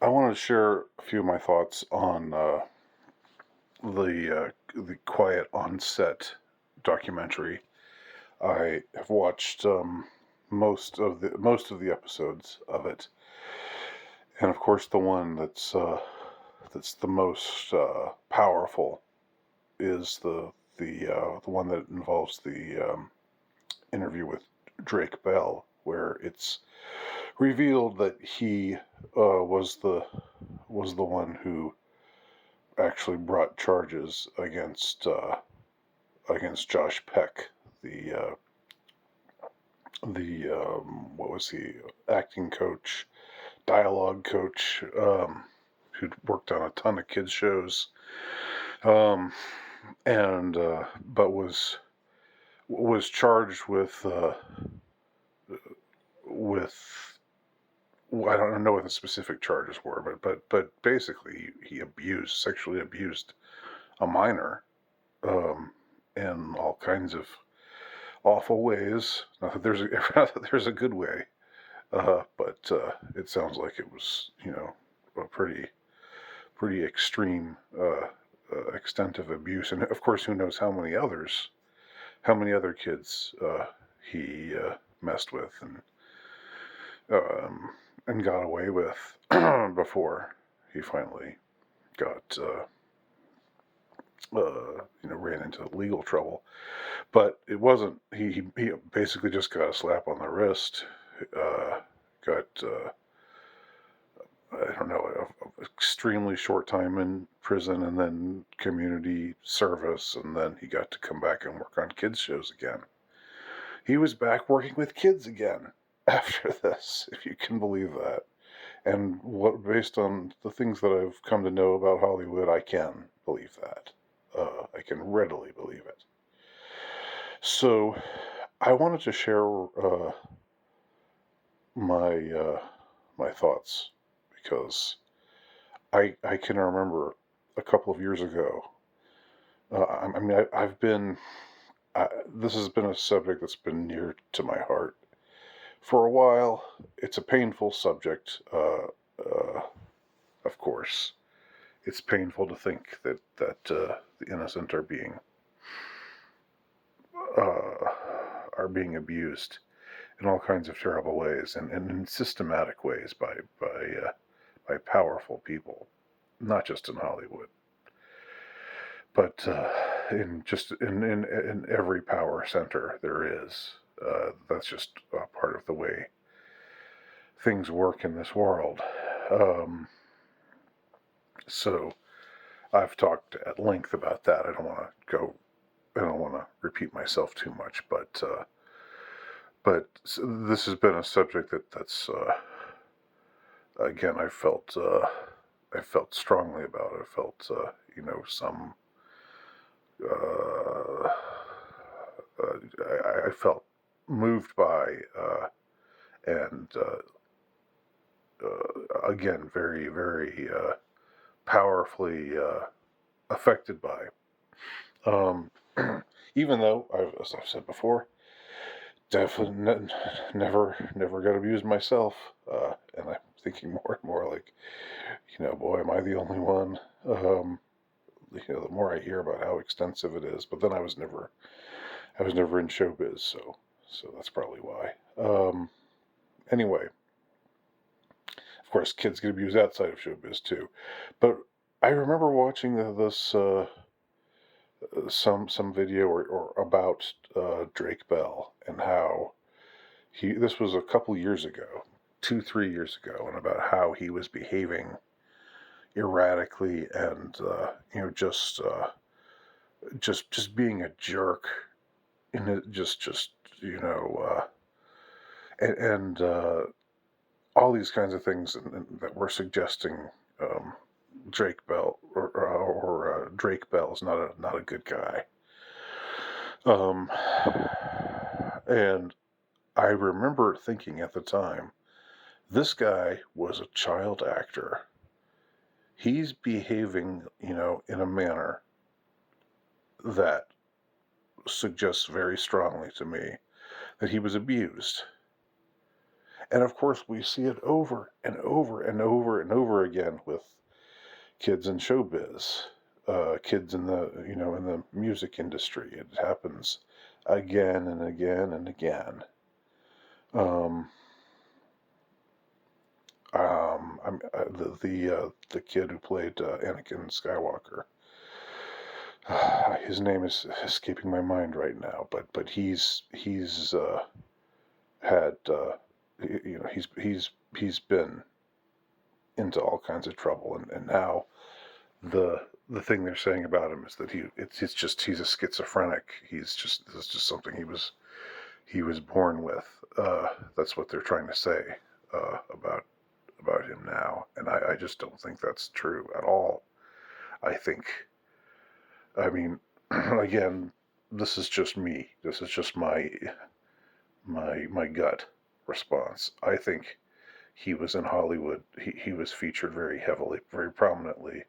I want to share a few of my thoughts on the Quiet on Set documentary. I have watched most of the episodes of it, and of course, the one that's the most powerful is the one that involves the interview with Drake Bell, where it's revealed that he was the one who actually brought charges against Josh Peck, the what was he, acting coach, dialogue coach, who'd worked on a ton of kids shows, um, and but was charged with I don't know what the specific charges were, but basically he sexually abused a minor, um, in all kinds of awful ways. Not that there's not that there's a good way, but it sounds like it was, a pretty extreme extent of abuse, and of course, who knows how many other kids he messed with um, and got away with before he finally got ran into legal trouble. But it wasn't. He basically just got a slap on the wrist. Got I don't know, a extremely short time in prison, and then community service, and then he got to come back and work on kids shows again. He was back working with kids again after this, if you can believe that. And based on the things that I've come to know about Hollywood, I can believe that. I can readily believe it. So I wanted to share my my thoughts because I can remember a couple of years ago. I've been this has been a subject that's been near to my heart for a while. It's a painful subject, of course. It's painful to think that the innocent uh, are being abused in all kinds of terrible ways, and in systematic ways by powerful people, not just in Hollywood, but in every power center there is. That's just part of the way things work in this world. Um, so I've talked at length about that. I don't want to repeat myself too much, but this has been a subject that's again I felt strongly about it. I felt some uh, I felt moved by and again very powerfully affected by. Um, Even though, as I've said before, definitely never got abused myself, and I'm thinking more and more like, boy, am I the only one? The more I hear about how extensive it is, but then I was never in showbiz, so that's probably why. Anyway, of course, kids get abused outside of showbiz too, but I remember watching this some video or about Drake Bell and how this was a couple years ago, 2 3 years ago, and about how he was behaving erratically and just being a jerk in it, just and all these kinds of things that were suggesting um, Drake Bell or Drake Bell is not a good guy. Um, and I remember thinking at the time, this guy was a child actor. He's behaving, in a manner that suggests very strongly to me that he was abused. And of course, we see it over and over and over and over again with kids in showbiz, kids in the in the music industry. It happens again and again and again. Um, the kid who played Anakin Skywalker. His name is escaping my mind right now, but he's had he's been into all kinds of trouble, and now the thing they're saying about him is that it's just he's a schizophrenic. This is just something he was born with. That's what they're trying to say about him now, and I just don't think that's true at all. I think, I mean, again, this is just me. This is just my gut response. I think he was in Hollywood. He was featured very heavily, very prominently,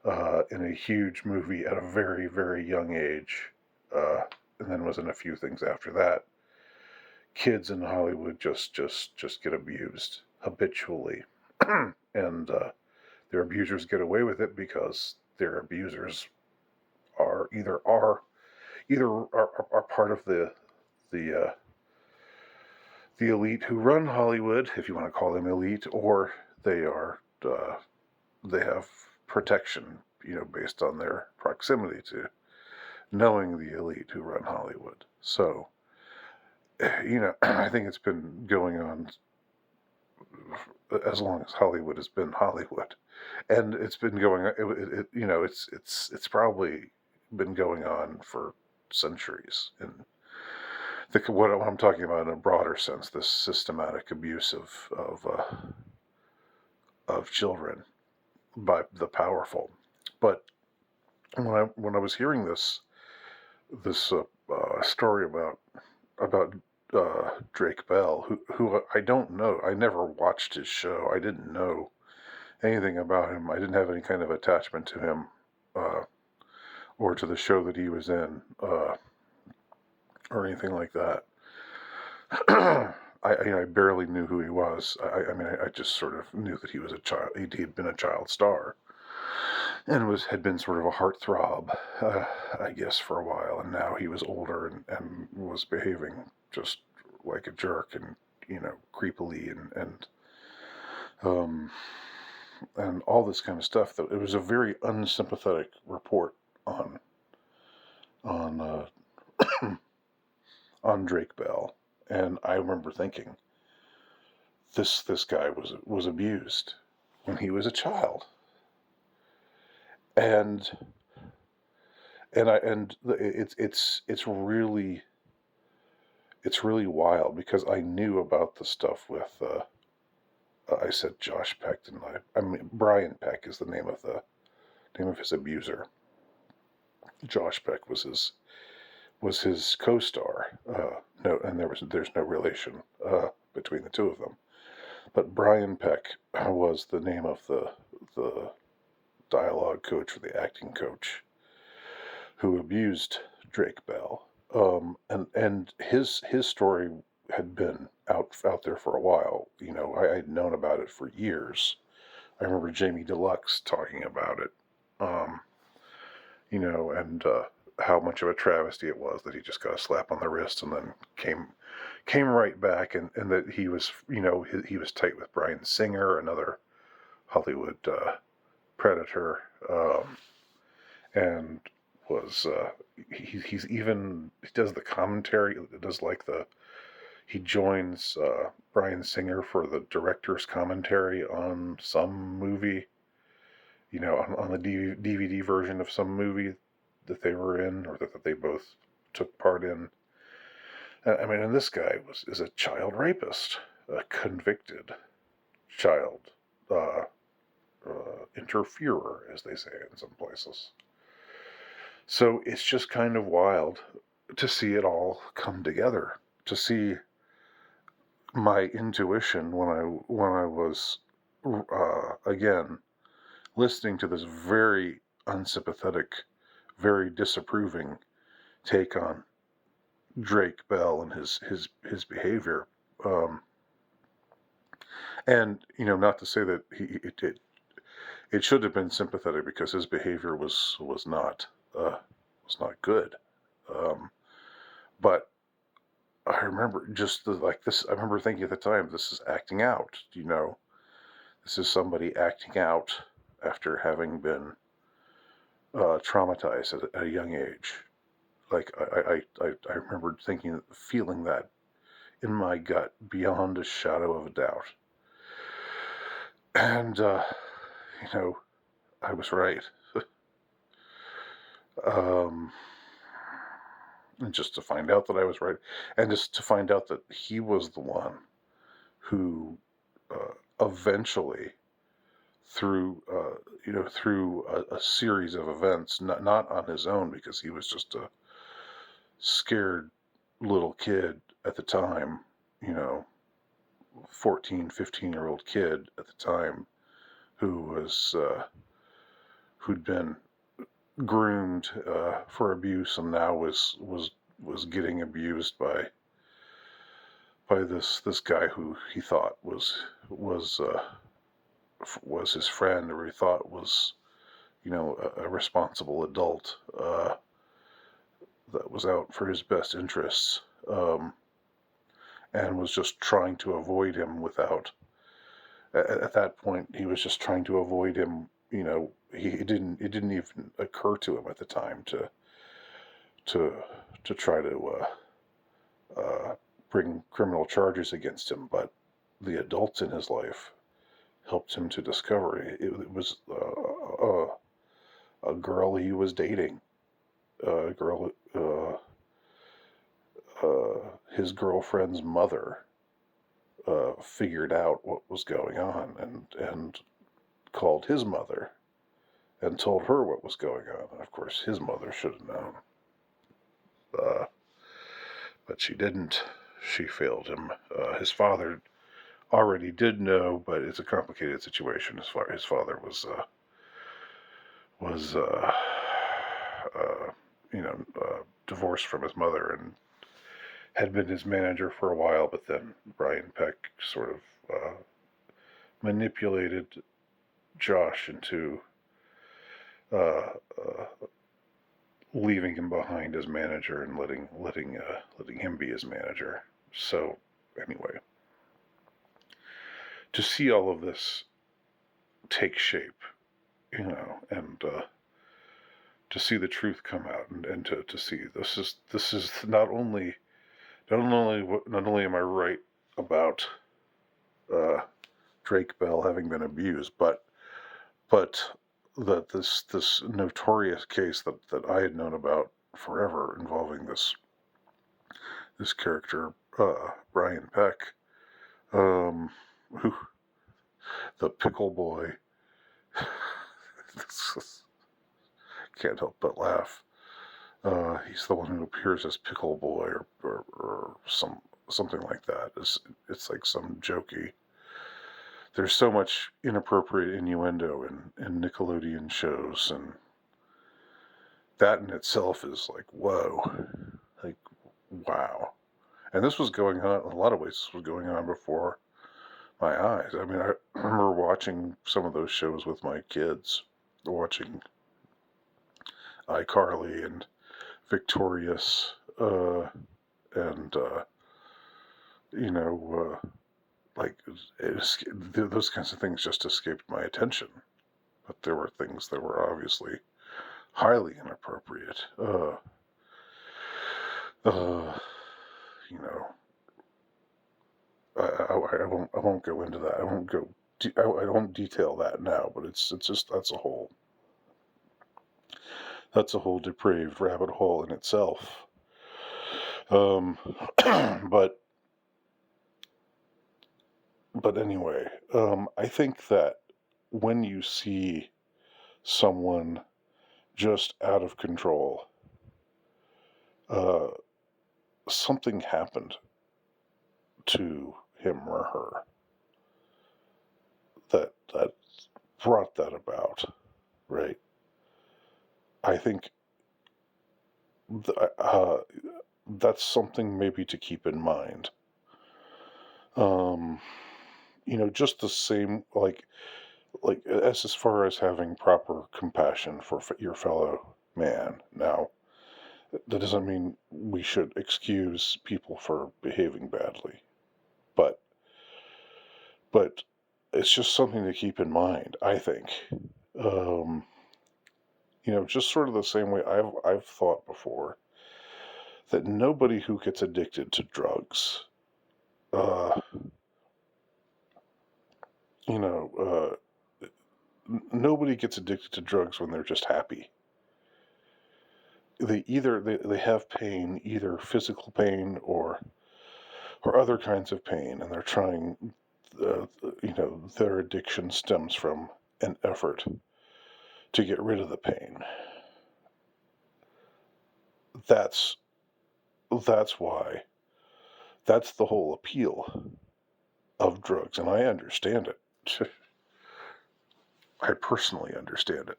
in a huge movie at a very, very young age, and then was in a few things after that. Kids in Hollywood just get abused habitually, and their abusers get away with it because their abusers are either are part of the the elite who run Hollywood, if you want to call them elite, or they are they have protection, based on their proximity to knowing the elite who run Hollywood. So, I think it's been going on as long as Hollywood has been Hollywood, and it's been going. It's probably been going on for centuries. And what I'm talking about in a broader sense, this systematic abuse of children by the powerful. But when I was hearing this story about Drake Bell, who I don't know, I never watched his show. I didn't know anything about him. I didn't have any kind of attachment to him, or to the show that he was in, or anything like that. I barely knew who he was. I mean, I just sort of knew that he was a child. He had been a child star, and had been sort of a heartthrob, I guess, for a while. And now he was older and was behaving just like a jerk, and creepily, um, and all this kind of stuff. That it was a very unsympathetic report on on Drake Bell, and I remember thinking, this guy was abused when he was a child, and it's really wild, because I knew about the stuff with I said Josh Peck, didn't I mean, Brian Peck is the name of his abuser. Josh Peck was his co-star. No, and there's no relation between the two of them. But Brian Peck was the name of the dialogue coach, or the acting coach, who abused Drake Bell. And his story had been out there for a while. I had known about it for years. I remember Jamie Deluxe talking about it. And how much of a travesty it was that he just got a slap on the wrist and then came right back, and that he was he was tight with Bryan Singer, another Hollywood predator, and was he does the commentary, he joins Bryan Singer for the director's commentary on some movie, on the DVD version of some movie that they were in, or that they both took part in. I mean, and this guy is a child rapist, a convicted child interferer, as they say in some places. So it's just kind of wild to see it all come together, to see my intuition when I was again listening to this very unsympathetic, very disapproving take on Drake Bell and his behavior. And not to say that it should have been sympathetic, because his behavior was not good. Um, but I remember just like this. I remember thinking at the time, this is acting out. This is somebody acting out after having been traumatized at a young age. Like I remember feeling that in my gut beyond a shadow of a doubt. And you know, I was right. um, and just to find out that I was right, and just to find out that he was the one who eventually, through through a series of events, not on his own, because he was just a scared little kid at the time, you know, 14, 15-year-old kid at the time, who'd been groomed for abuse, and now was getting abused by this guy who he thought was was his friend, or he thought was a responsible adult that was out for his best interests, and was just trying to avoid him without. At that point, he was just trying to avoid him. It didn't even occur to him at the time to to try to bring criminal charges against him, but the adults in his life helped him to discover it was a girl he was dating, a girl, his girlfriend's mother figured out what was going on, and called his mother and told her what was going on. And of course, his mother should have known, uh, but she didn't. She failed him. His father already did know, but it's a complicated situation. His father was uh, divorced from his mother and had been his manager for a while, but then Brian Peck sort of manipulated Josh into uh, uh, leaving him behind as manager and letting him be his manager. So anyway, to see all of this take shape, and to see the truth come out, and to see this is not only am I right about uh, Drake Bell having been abused, but that this notorious case that I had known about forever, involving this character, Brian Peck, um, who, the pickle boy. Can't help but laugh. He's the one who appears as Pickle Boy, or something like that. It's like some jokey. There's so much inappropriate innuendo in Nickelodeon shows, and that in itself is like, whoa, like, wow. And this was going on, in a lot of ways, this was going on before my eyes. I mean, I remember watching some of those shows with my kids, watching iCarly and Victorious, and you know, like those kinds of things just escaped my attention. But there were things that were obviously highly inappropriate. Uh, you know, I won't go into that. I won't go. I won't detail that now. But it's just that's a whole depraved rabbit hole in itself. Um, but anyway, I think that when you see someone just out of control, uh, something happened to him or her that brought that about, right? I think that's something maybe to keep in mind. Um, just the same, like as far as having proper compassion for your fellow man. Now, that doesn't mean we should excuse people for behaving badly, but but it's just something to keep in mind, I think. Um, just sort of the same way I've thought before that nobody who gets addicted to drugs, uh, you know, nobody gets addicted to drugs when they're just happy. They have pain, either physical pain or other kinds of pain, and they're trying. Their addiction stems from an effort to get rid of the pain. That's that's why. That's the whole appeal of drugs, and I understand it. I personally understand it.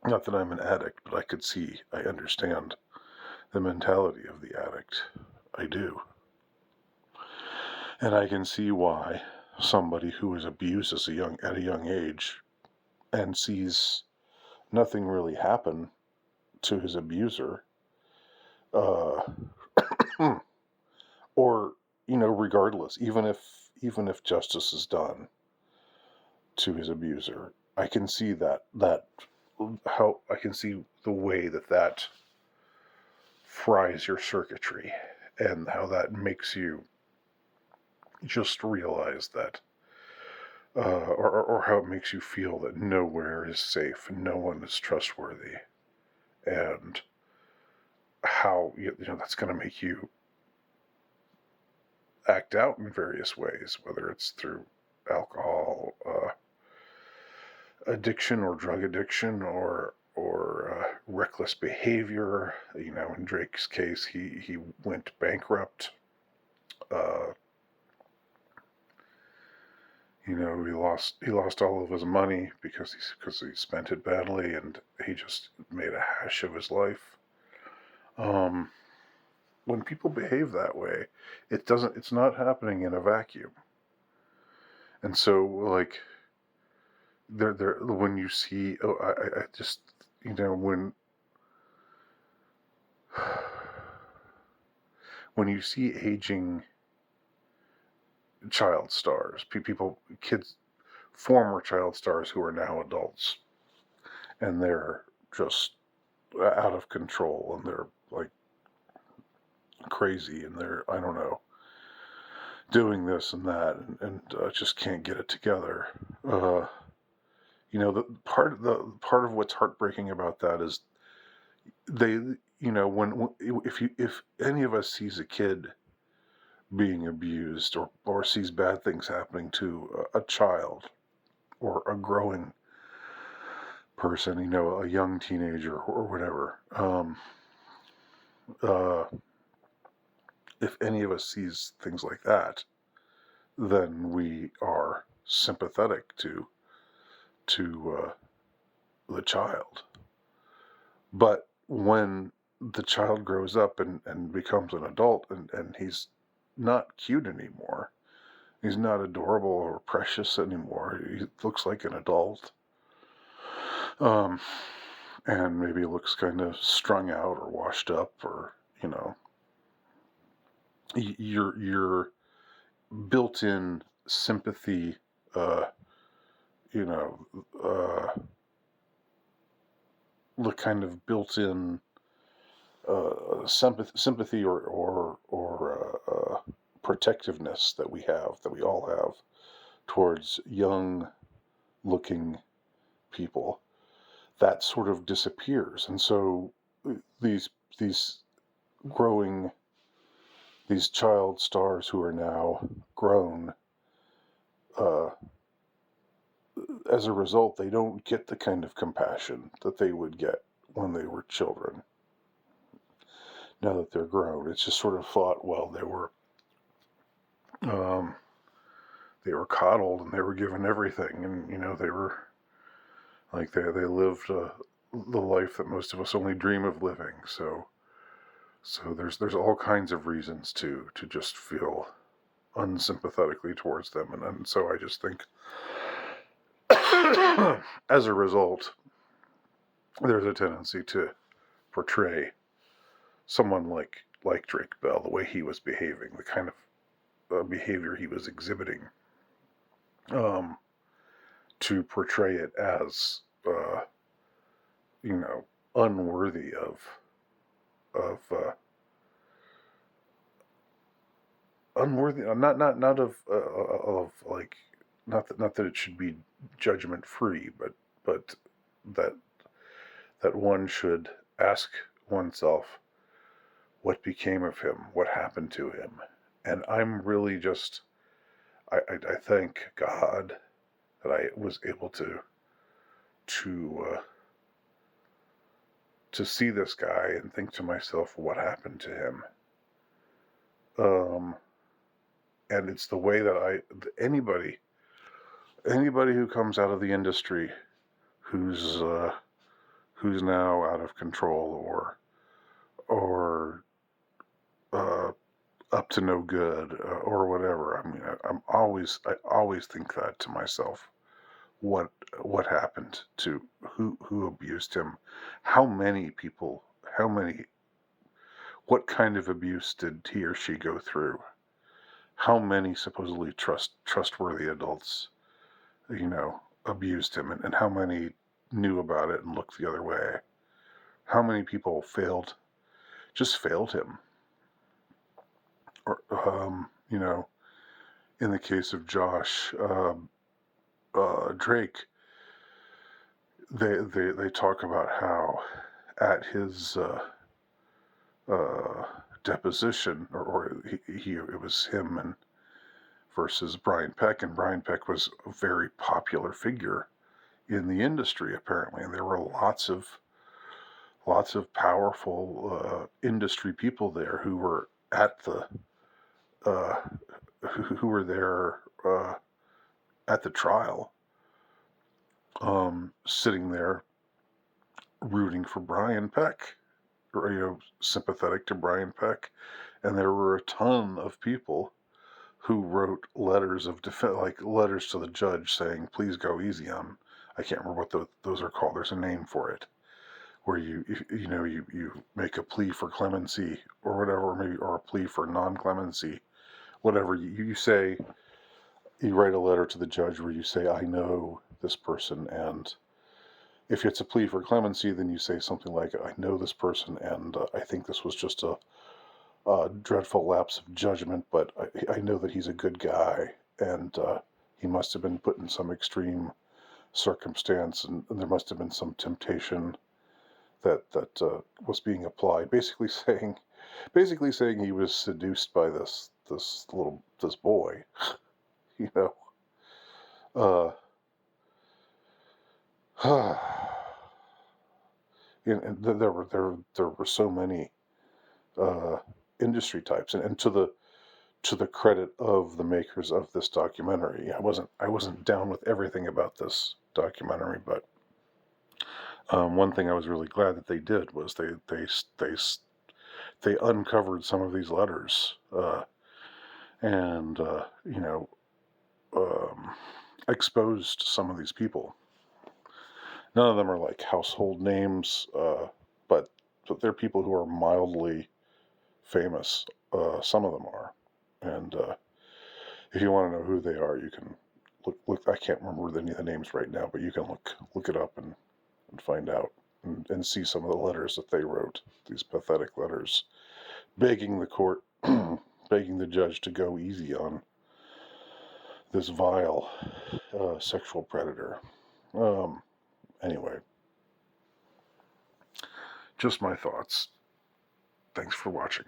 Not that I'm an addict, but I understand the mentality of the addict. I do. And I can see why somebody who is abused at a young age and sees nothing really happen to his abuser, uh, or regardless, even if justice is done to his abuser, I can see that how I can see the way that fries your circuitry, and how that makes you just realize that, or how it makes you feel that nowhere is safe and no one is trustworthy, and how that's going to make you act out in various ways, whether it's through alcohol addiction or drug addiction or reckless behavior. In Drake's case, he went bankrupt. Uh, he lost all of his money because he spent it badly, and he just made a hash of his life. When people behave that way, it's not happening in a vacuum. And so, like, there when you see, I just, when when you see aging child stars, kids, former child stars who are now adults, and they're just out of control, and they're like crazy, and they're, I don't know, doing this and that, and just can't get it together. The part of what's heartbreaking about that is they, when if any of us sees a kid being abused, or sees bad things happening to a child or a growing person, a young teenager or whatever, uh, if any of us sees things like that, then we are sympathetic to the child. But when the child grows up and becomes an adult, and he's not cute anymore, he's not adorable or precious anymore, he looks like an adult, um, and maybe looks kind of strung out or washed up, or your built-in sympathy, uh, you know, uh, the kind of built-in sympathy or protectiveness that we all have towards young-looking people, that sort of disappears, and so these these growing these child stars who are now grown, uh, as a result, they don't get the kind of compassion that they would get when they were children. Now that they're grown, it's just sort of thought, well, um, they were coddled and they were given everything, and they were like they lived the life that most of us only dream of living. So there's all kinds of reasons to just feel unsympathetically towards them, and so I just think, as a result, there's a tendency to portray someone like Drake Bell, the way he was behaving, the kind of behavior he was exhibiting, um, to portray it as you know, unworthy of unworthy, not of like, not that it should be judgment free, but that one should ask oneself what became of him, what happened to him. And I'm really just, I thank God that I was able to to see this guy and think to myself, what happened to him? Um, and it's the way that anybody who comes out of the industry who's now out of control or up to no good, or whatever. I mean, I always think that to myself. What happened to who abused him? How many people? What kind of abuse did he or she go through? How many supposedly trustworthy adults, abused him, and how many knew about it and looked the other way? How many people just failed him? Or, in the case of Josh Drake, they talk about how at his deposition, or it was him and versus Brian Peck, and Brian Peck was a very popular figure in the industry apparently, and there were lots of powerful industry people there who were at the uh, who were there at the trial, sitting there rooting for Brian Peck, or sympathetic to Brian Peck, and there were a ton of people who wrote letters of defense, like letters to the judge saying, "Please go easy on." I can't remember what those are called. There's a name for it, where you make a plea for clemency or whatever, or a plea for non-clemency, whatever you say. You write a letter to the judge where you say, "I know this person," and if it's a plea for clemency, then you say something like, "I know this person, and I think this was just a dreadful lapse of judgment, but I know that he's a good guy, and he must have been put in some extreme circumstance, and there must have been some temptation that was being applied." Basically saying he was seduced by this boy, you know. Uh, and there were so many uh, industry types, and to the credit of the makers of this documentary, I wasn't down with everything about this documentary, but one thing I was really glad that they did was they uncovered some of these letters, and um, exposed some of these people. None of them are like household names, but they're people who are mildly famous. Some of them are, and if you want to know who they are, you can look. I can't remember any of the names right now, but you can look it up and find out, and see some of the letters that they wrote. These pathetic letters, begging the court, begging the judge to go easy on this vile sexual predator. Anyway, just my thoughts. Thanks for watching.